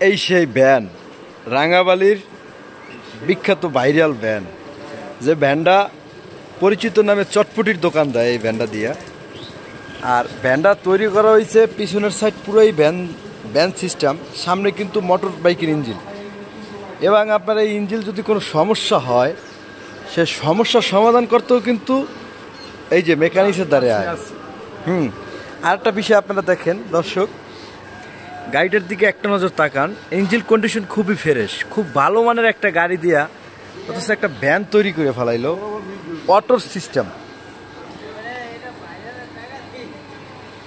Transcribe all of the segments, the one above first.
এই সেই ভ্যান, রাঙাবালির বিখ্যাত ভাইরাল ভ্যান, যে ভ্যানটা পরিচিত নামে চটপটির দোকান দেয় এই ভ্যানটা দিয়া। আর ভ্যানটা তৈরি করা হয়েছে পিছনের সাইড পুরোই ভ্যান সিস্টেম, সামনে কিন্তু মোটর বাইকের ইঞ্জিন। এবং আপনার এই ইঞ্জিন যদি কোনো সমস্যা হয়, সে সমস্যার সমাধান করতেও কিন্তু এই যে মেকানিক্সের দ্বারে আয়। আরেকটা বিষয় আপনারা দেখেন দর্শক, গাড়িটার দিকে একটা নজর তাকান, ইঞ্জিন কন্ডিশন খুবই ফ্রেশ, খুব ভালো মানের একটা গাড়ি দিয়া অথচ একটা ভ্যান তৈরি করে ফেলাইলো অটোর সিস্টেম।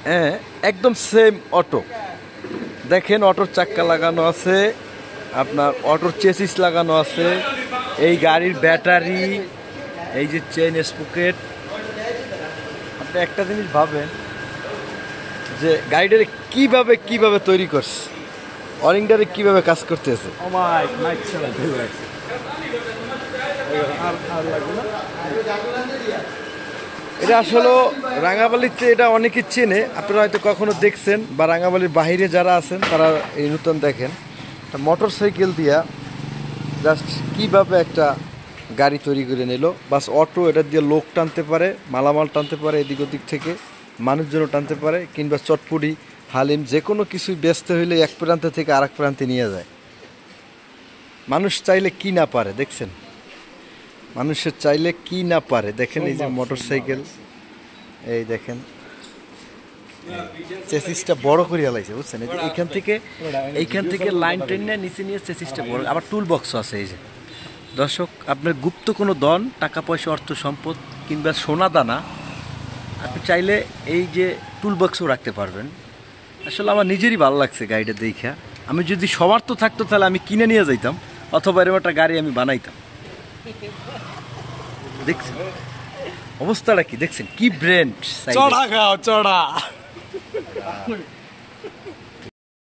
হ্যাঁ, একদম সেম অটো। দেখেন অটোর চাক্কা লাগানো আছে, আপনার অটোর চেসিস লাগানো আছে, এই গাড়ির ব্যাটারি, এই যে চেইন স্পকেট। আপনি একটা জিনিস ভাবেন যে গাড়িটারে কিভাবে তৈরি করছে, অরিংটারে কিভাবে কাজ করতেছে। এটা আসলে রাঙাবালিতে এটা অনেকে চেনে, আপনারা হয়তো কখনো দেখছেন, বা রাঙাবালির বাহিরে যারা আছেন তারা এই নতুন দেখেন। একটা মোটর সাইকেল দিয়া জাস্ট কিভাবে একটা গাড়ি তৈরি করে নিল। বাস অটো, এটা দিয়ে লোক টানতে পারে, মালামাল টানতে পারে, এদিক ওদিক থেকে মানুষজনও টানতে পারে, কিংবা চটপটি হালিম যে কোনো কিছুই বেচতে হইলে এক প্রান্ত থেকে আরেক প্রান্তে নিয়ে যায়। মানুষ চাইলে কি না পারে দেখছেন, মানুষের চাইলে কি না পারে। দেখেন এই যে মোটর সাইকেল, এই দেখেন চেসিসটা বড় করে হালাইছে, বুঝছেন। এইখান থেকে লাইন টেনে নিচে নিয়ে চেসিসটা বড়। আবার টুল বক্স আছে এই যে দর্শক, আপনার গুপ্ত কোনো ধন, টাকা পয়সা, অর্থ সম্পদ কিংবা সোনা দানা আপনি চাইলে এই যে টুল বক্সও রাখতে পারবেন। আসলে আমার নিজেরই ভালো লাগছে গাড়িটা দেখা। আমি যদি সবার তো থাকতো তাহলে আমি কিনে নিয়ে যাইতাম, অথবা এরকম একটা গাড়ি আমি বানাইতাম। দেখছেন অবস্থাটা কি, দেখছেন কি ব্র্যান্ড, চড়া খাও চড়া।